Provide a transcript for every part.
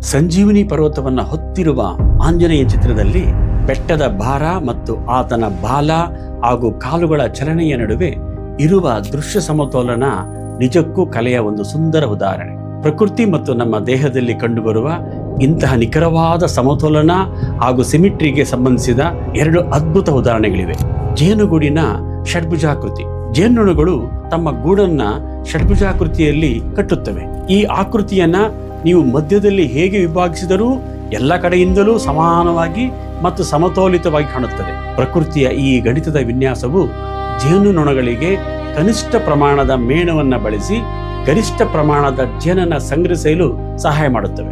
ಸಂಜೀವಿನಿ ಪರ್ವತವನ್ನು ಹೊತ್ತಿರುವ ಆಂಜನೇಯ ಚಿತ್ರದಲ್ಲಿ ಬೆಟ್ಟದ ಭಾರ ಮತ್ತು ಆತನ ಬಾಲ ಹಾಗೂ ಕಾಲುಗಳ ಚಲನೆಯ ನಡುವೆ ಇರುವ ದೃಶ್ಯ ಸಮತೋಲನ ನಿಜಕ್ಕೂ ಕಲೆಯ ಒಂದು ಸುಂದರ ಉದಾಹರಣೆ. ಪ್ರಕೃತಿ ಮತ್ತು ನಮ್ಮ ದೇಹದಲ್ಲಿ ಕಂಡುಬರುವ ಇಂತಹ ನಿಖರವಾದ ಸಮತೋಲನ ಹಾಗೂ ಸಿಮಿಟ್ರಿಗೆ ಸಂಬಂಧಿಸಿದ ಎರಡು ಅದ್ಭುತ ಉದಾಹರಣೆಗಳಿವೆ. ಜೇನುಗೂಡಿನ ಷಡ್ಭುಜಾಕೃತಿ. ಜೇನುನೊಣಗಳು ತಮ್ಮ ಗೂಡನ್ನ ಷಡ್ಭುಜಾಕೃತಿಯಲ್ಲಿ ಕಟ್ಟುತ್ತವೆ. ಈ ಆಕೃತಿಯನ್ನ ನೀವು ಮಧ್ಯದಲ್ಲಿ ಹೇಗೆ ವಿಭಾಗಿಸಿದರೂ ಎಲ್ಲ ಕಡೆಯಿಂದಲೂ ಸಮಾನವಾಗಿ ಮತ್ತು ಸಮತೋಲಿತವಾಗಿ ಕಾಣುತ್ತದೆ. ಪ್ರಕೃತಿಯ ಈ ಗಣಿತದ ವಿನ್ಯಾಸವು ಜೇನುನೊಣಗಳಿಗೆ ಕನಿಷ್ಠ ಪ್ರಮಾಣದ ಮೇಣವನ್ನು ಬಳಸಿ ಗರಿಷ್ಠ ಪ್ರಮಾಣದ ಜೇನನ್ನು ಸಂಗ್ರಹಿಸಲು ಸಹಾಯ ಮಾಡುತ್ತವೆ.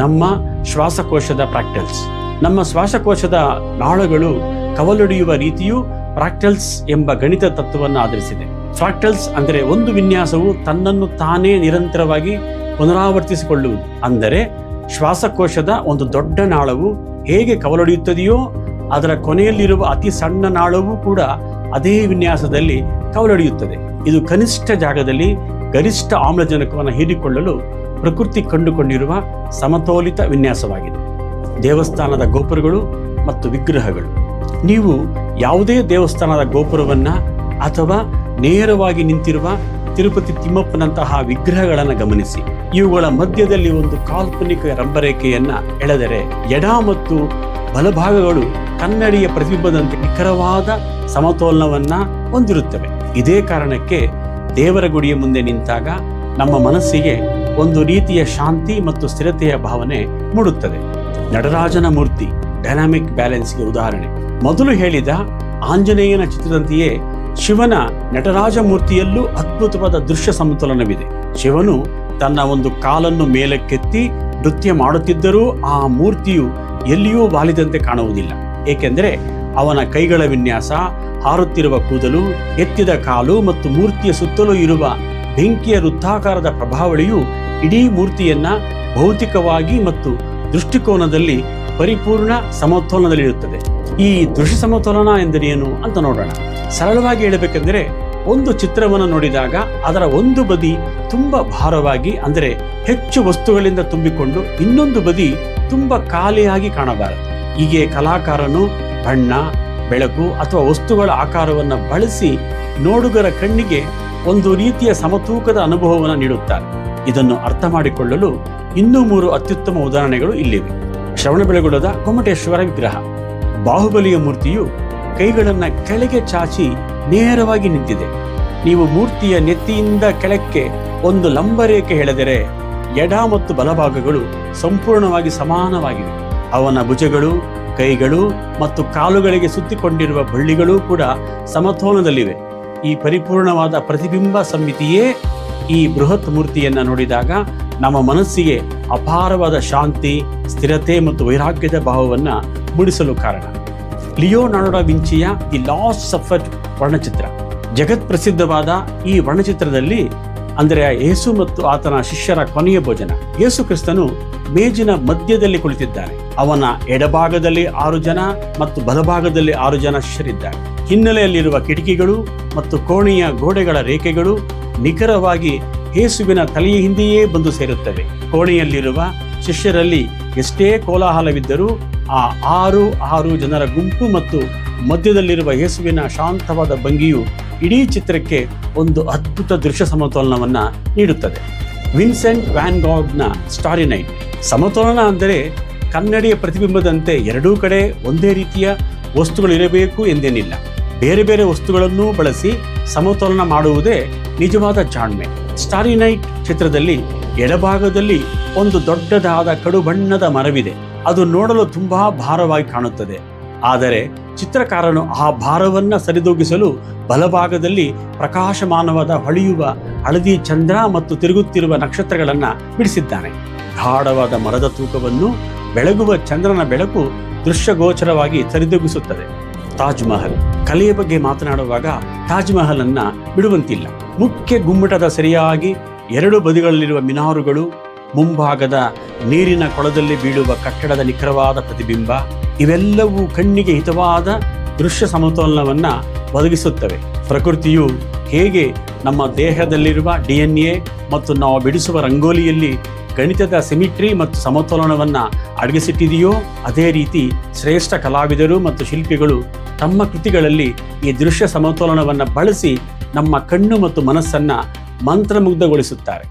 ನಮ್ಮ ಶ್ವಾಸಕೋಶದ ಫ್ರಾಕ್ಟಲ್ಸ್. ನಮ್ಮ ಶ್ವಾಸಕೋಶದ ನಾಳಗಳು ಕವಲೊಡೆಯುವ ರೀತಿಯು ಫ್ರಾಕ್ಟಲ್ಸ್ ಎಂಬ ಗಣಿತ ತತ್ವವನ್ನು ಆಧರಿಸಿದೆ. ಫ್ರಾಕ್ಟಲ್ಸ್ ಅಂದರೆ ಒಂದು ವಿನ್ಯಾಸವು ತನ್ನನ್ನು ತಾನೇ ನಿರಂತರವಾಗಿ ಪುನರಾವರ್ತಿಸಿಕೊಳ್ಳುವುದು. ಅಂದರೆ ಶ್ವಾಸಕೋಶದ ಒಂದು ದೊಡ್ಡ ನಾಳವು ಹೇಗೆ ಕವಲೊಡೆಯುತ್ತದೆಯೋ ಅದರ ಕೊನೆಯಲ್ಲಿರುವ ಅತಿ ಸಣ್ಣ ನಾಳವೂ ಕೂಡ ಅದೇ ವಿನ್ಯಾಸದಲ್ಲಿ ಕವಲೊಡೆಯುತ್ತದೆ. ಇದು ಕನಿಷ್ಠ ಜಾಗದಲ್ಲಿ ಗರಿಷ್ಠ ಆಮ್ಲಜನಕವನ್ನು ಹೀರಿಕೊಳ್ಳಲು ಪ್ರಕೃತಿ ಕಂಡುಕೊಂಡಿರುವ ಸಮತೋಲಿತ ವಿನ್ಯಾಸವಾಗಿದೆ. ದೇವಸ್ಥಾನದ ಗೋಪುರಗಳು ಮತ್ತು ವಿಗ್ರಹಗಳು. ನೀವು ಯಾವುದೇ ದೇವಸ್ಥಾನದ ಗೋಪುರವನ್ನ ಅಥವಾ ನೇರವಾಗಿ ನಿಂತಿರುವ ತಿರುಪತಿ ತಿಮ್ಮಪ್ಪನಂತಹ ವಿಗ್ರಹಗಳನ್ನು ಗಮನಿಸಿ. ಇವುಗಳ ಮಧ್ಯದಲ್ಲಿ ಒಂದು ಕಾಲ್ಪನಿಕ ರಂಬರೇಖೆಯನ್ನ ಎಳೆದರೆ ಎಡ ಮತ್ತು ಬಲಭಾಗಗಳು ಕನ್ನಡಿಯ ಪ್ರತಿಬಿಂಬದಂತೆ ನಿಖರವಾದ ಸಮತೋಲನವನ್ನ ಹೊಂದಿರುತ್ತವೆ. ಇದೇ ಕಾರಣಕ್ಕೆ ದೇವರ ಗುಡಿಯ ಮುಂದೆ ನಿಂತಾಗ ನಮ್ಮ ಮನಸ್ಸಿಗೆ ಒಂದು ರೀತಿಯ ಶಾಂತಿ ಮತ್ತು ಸ್ಥಿರತೆಯ ಭಾವನೆ ಮೂಡುತ್ತದೆ. ನಟರಾಜನ ಮೂರ್ತಿ ಡೈನಾಮಿಕ್ ಬ್ಯಾಲೆನ್ಸ್ಗೆ ಉದಾಹರಣೆ. ಮೊದಲು ಹೇಳಿದ ಆಂಜನೇಯನ ಚಿತ್ರದಂತೆಯೇ ಶಿವನ ನಟರಾಜ ಮೂರ್ತಿಯಲ್ಲೂ ಅದ್ಭುತವಾದ ದೃಶ್ಯ ಸಮತೋಲನವಿದೆ. ಶಿವನು ತನ್ನ ಒಂದು ಕಾಲನ್ನು ಮೇಲಕ್ಕೆತ್ತಿ ನೃತ್ಯ ಮಾಡುತ್ತಿದ್ದರೂ ಆ ಮೂರ್ತಿಯು ಎಲ್ಲಿಯೂ ವಾಲಿದಂತೆ ಕಾಣುವುದಿಲ್ಲ. ಏಕೆಂದರೆ ಅವನ ಕೈಗಳ ವಿನ್ಯಾಸ, ಹಾರುತ್ತಿರುವ ಕೂದಲು, ಎತ್ತಿದ ಕಾಲು ಮತ್ತು ಮೂರ್ತಿಯ ಸುತ್ತಲೂ ಇರುವ ಬೆಂಕಿಯ ವೃತ್ತಾಕಾರದ ಪ್ರಭಾವಳಿಯು ಇಡೀ ಮೂರ್ತಿಯನ್ನ ಭೌತಿಕವಾಗಿ ಮತ್ತು ದೃಷ್ಟಿಕೋನದಲ್ಲಿ ಪರಿಪೂರ್ಣ ಸಮತೋಲನದಲ್ಲಿರುತ್ತದೆ. ಈ ದೃಶ್ಯ ಸಮತೋಲನ ಎಂದರೇನು ಅಂತ ನೋಡೋಣ. ಸರಳವಾಗಿ ಹೇಳಬೇಕೆಂದರೆ ಒಂದು ಚಿತ್ರವನ್ನು ನೋಡಿದಾಗ ಅದರ ಒಂದು ಬದಿ ತುಂಬಾ ಭಾರವಾಗಿ, ಅಂದರೆ ಹೆಚ್ಚು ವಸ್ತುಗಳಿಂದ ತುಂಬಿಕೊಂಡು ಇನ್ನೊಂದು ಬದಿ ತುಂಬಾ ಖಾಲಿಯಾಗಿ ಕಾಣಬಾರದು. ಹೀಗೆ ಕಲಾಕಾರನು ಬಣ್ಣ, ಬೆಳಕು ಅಥವಾ ವಸ್ತುಗಳ ಆಕಾರವನ್ನು ಬಳಸಿ ನೋಡುಗರ ಕಣ್ಣಿಗೆ ಒಂದು ರೀತಿಯ ಸಮತೂಕದ ಅನುಭವವನ್ನು ನೀಡುತ್ತಾರೆ. ಇದನ್ನು ಅರ್ಥ ಮಾಡಿಕೊಳ್ಳಲು ಇನ್ನೂ 3 ಅತ್ಯುತ್ತಮ ಉದಾಹರಣೆಗಳು ಇಲ್ಲಿವೆ. ಶ್ರವಣಬೆಳಗೊಳದ ಗೊಮ್ಮಟೇಶ್ವರ ವಿಗ್ರಹ. ಬಾಹುಬಲಿಯ ಮೂರ್ತಿಯು ಕೈಗಳನ್ನ ಕೆಳಗೆ ಚಾಚಿ ನೇರವಾಗಿ ನಿಂತಿದೆ. ನೀವು ಮೂರ್ತಿಯ ನೆತ್ತಿಯಿಂದ ಕೆಳಕ್ಕೆ ಒಂದು ಲಂಬರೇಖೆ ಎಳೆದರೆ ಎಡ ಮತ್ತು ಬಲಭಾಗಗಳು ಸಂಪೂರ್ಣವಾಗಿ ಸಮಾನವಾಗಿವೆ. ಅವನ ಭುಜಗಳು, ಕೈಗಳು ಮತ್ತು ಕಾಲುಗಳಿಗೆ ಸುತ್ತಿಕೊಂಡಿರುವ ಬಳ್ಳಿಗಳೂ ಕೂಡ ಸಮತೋಲನದಲ್ಲಿವೆ. ಈ ಪರಿಪೂರ್ಣವಾದ ಪ್ರತಿಬಿಂಬ ಸಮ್ಮಿತಿಯೇ ಈ ಬೃಹತ್ ಮೂರ್ತಿಯನ್ನ ನೋಡಿದಾಗ ನಮ್ಮ ಮನಸ್ಸಿಗೆ ಅಪಾರವಾದ ಶಾಂತಿ, ಸ್ಥಿರತೆ ಮತ್ತು ವೈರಾಗ್ಯದ ಭಾವವನ್ನು ಮೂಡಿಸಲು ಕಾರಣ. ಲಿಯೋನಾರ್ಡೋ ಡಾ ವಿಂಚಿಯ ದಿ ಲಾಸ್ಟ್ ಸಫರ್ ವರ್ಣಚಿತ್ರ. ಜಗತ್ ಪ್ರಸಿದ್ಧವಾದ ಈ ವರ್ಣಚಿತ್ರದಲ್ಲಿ ಅಂದರೆ ಯೇಸು ಮತ್ತು ಆತನ ಶಿಷ್ಯರ ಕೊನೆಯ ಭೋಜನ. ಯೇಸು ಕ್ರಿಸ್ತನು ಮೇಜಿನ ಮಧ್ಯದಲ್ಲಿ ಕುಳಿತಿದ್ದಾನೆ. ಅವನ ಎಡಭಾಗದಲ್ಲಿ 6 ಜನ ಮತ್ತು ಬಲಭಾಗದಲ್ಲಿ 6 ಜನ ಶಿಷ್ಯರಿದ್ದಾರೆ. ಹಿನ್ನೆಲೆಯಲ್ಲಿರುವ ಕಿಟಕಿಗಳು ಮತ್ತು ಕೋಣೆಯ ಗೋಡೆಗಳ ರೇಖೆಗಳು ನಿಖರವಾಗಿ ಯೇಸುವಿನ ತಲೆಯ ಹಿಂದೆಯೇ ಬಂದು ಸೇರುತ್ತವೆ. ಕೋಣೆಯಲ್ಲಿರುವ ಶಿಷ್ಯರಲ್ಲಿ ಎಷ್ಟೇ ಕೋಲಾಹಲವಿದ್ದರೂ ಆ 6 ಜನರ ಗುಂಪು ಮತ್ತು ಮಧ್ಯದಲ್ಲಿರುವ ಯೇಸುವಿನ ಶಾಂತವಾದ ಭಂಗಿಯು ಇಡೀ ಚಿತ್ರಕ್ಕೆ ಒಂದು ಅದ್ಭುತ ದೃಶ್ಯ ಸಮತೋಲನವನ್ನ ನೀಡುತ್ತದೆ. ವಿನ್ಸೆಂಟ್ ವ್ಯಾನ್ ಗಾಘ್ನ ಸ್ಟಾರಿ ನೈಟ್. ಸಮತೋಲನ ಅಂದರೆ ಕನ್ನಡಿಯ ಪ್ರತಿಬಿಂಬದಂತೆ ಎರಡೂ ಕಡೆ ಒಂದೇ ರೀತಿಯ ವಸ್ತುಗಳಿರಬೇಕು ಎಂದೇನಿಲ್ಲ. ಬೇರೆ ಬೇರೆ ವಸ್ತುಗಳನ್ನು ಬಳಸಿ ಸಮತೋಲನ ಮಾಡುವುದೇ ನಿಜವಾದ ಜಾಣ್ಮೆ. ಸ್ಟಾರಿ ನೈಟ್ ಚಿತ್ರದಲ್ಲಿ ಎಡಭಾಗದಲ್ಲಿ ಒಂದು ದೊಡ್ಡದಾದ ಕಡು ಬಣ್ಣದ ಮರವಿದೆ. ಅದು ನೋಡಲು ತುಂಬಾ ಭಾರವಾಗಿ ಕಾಣುತ್ತದೆ. ಆದರೆ ಚಿತ್ರಕಾರನು ಆ ಭಾರವನ್ನ ಸರಿದೂಗಿಸಲು ಬಲಭಾಗದಲ್ಲಿ ಪ್ರಕಾಶಮಾನವಾದ ಹೊಳೆಯುವ ಹಳದಿ ಚಂದ್ರ ಮತ್ತು ತಿರುಗುತ್ತಿರುವ ನಕ್ಷತ್ರಗಳನ್ನ ಬಿಡಿಸಿದ್ದಾನೆ. ಗಾಢವಾದ ಮರದ ತೂಕವನ್ನು ಬೆಳಗುವ ಚಂದ್ರನ ಬೆಳಕು ದೃಶ್ಯಗೋಚರವಾಗಿ ಸರಿದೂಗಿಸುತ್ತದೆ. ತಾಜ್ ಮಹಲ್. ಕಲೆಯ ಬಗ್ಗೆ ಮಾತನಾಡುವಾಗ ತಾಜ್ ಮಹಲ್ ಅನ್ನ ಬಿಡುವಂತಿಲ್ಲ. ಮುಖ್ಯ ಗುಮ್ಮಟದ ಸರಿಯಾಗಿ 2 ಬದಿಗಳಲ್ಲಿರುವ ಮಿನಾರುಗಳು, ಮುಂಭಾಗದ ನೀರಿನ ಕೊಳದಲ್ಲಿ ಬೀಳುವ ಕಟ್ಟಡದ ನಿಖರವಾದ ಪ್ರತಿಬಿಂಬ, ಇವೆಲ್ಲವೂ ಕಣ್ಣಿಗೆ ಹಿತವಾದ ದೃಶ್ಯ ಸಮತೋಲನವನ್ನ ಒದಗಿಸುತ್ತವೆ. ಪ್ರಕೃತಿಯು ಹೇಗೆ ನಮ್ಮ ದೇಹದಲ್ಲಿರುವ DNA ಮತ್ತು ನಾವು ಬಿಡಿಸುವ ರಂಗೋಲಿಯಲ್ಲಿ ಗಣಿತದ ಸಿಮಿಟ್ರಿ ಮತ್ತು ಸಮತೋಲನವನ್ನು ಅಡಗಿಸಿಟ್ಟಿದೆಯೋ ಅದೇ ರೀತಿ ಶ್ರೇಷ್ಠ ಕಲಾವಿದರು ಮತ್ತು ಶಿಲ್ಪಿಗಳು ತಮ್ಮ ಕೃತಿಗಳಲ್ಲಿ ಈ ದೃಶ್ಯ ಸಮತೋಲನವನ್ನು ಬಳಸಿ ನಮ್ಮ ಕಣ್ಣು ಮತ್ತು ಮನಸ್ಸನ್ನು ಮಂತ್ರಮುಗ್ಧಗೊಳಿಸುತ್ತಾರೆ.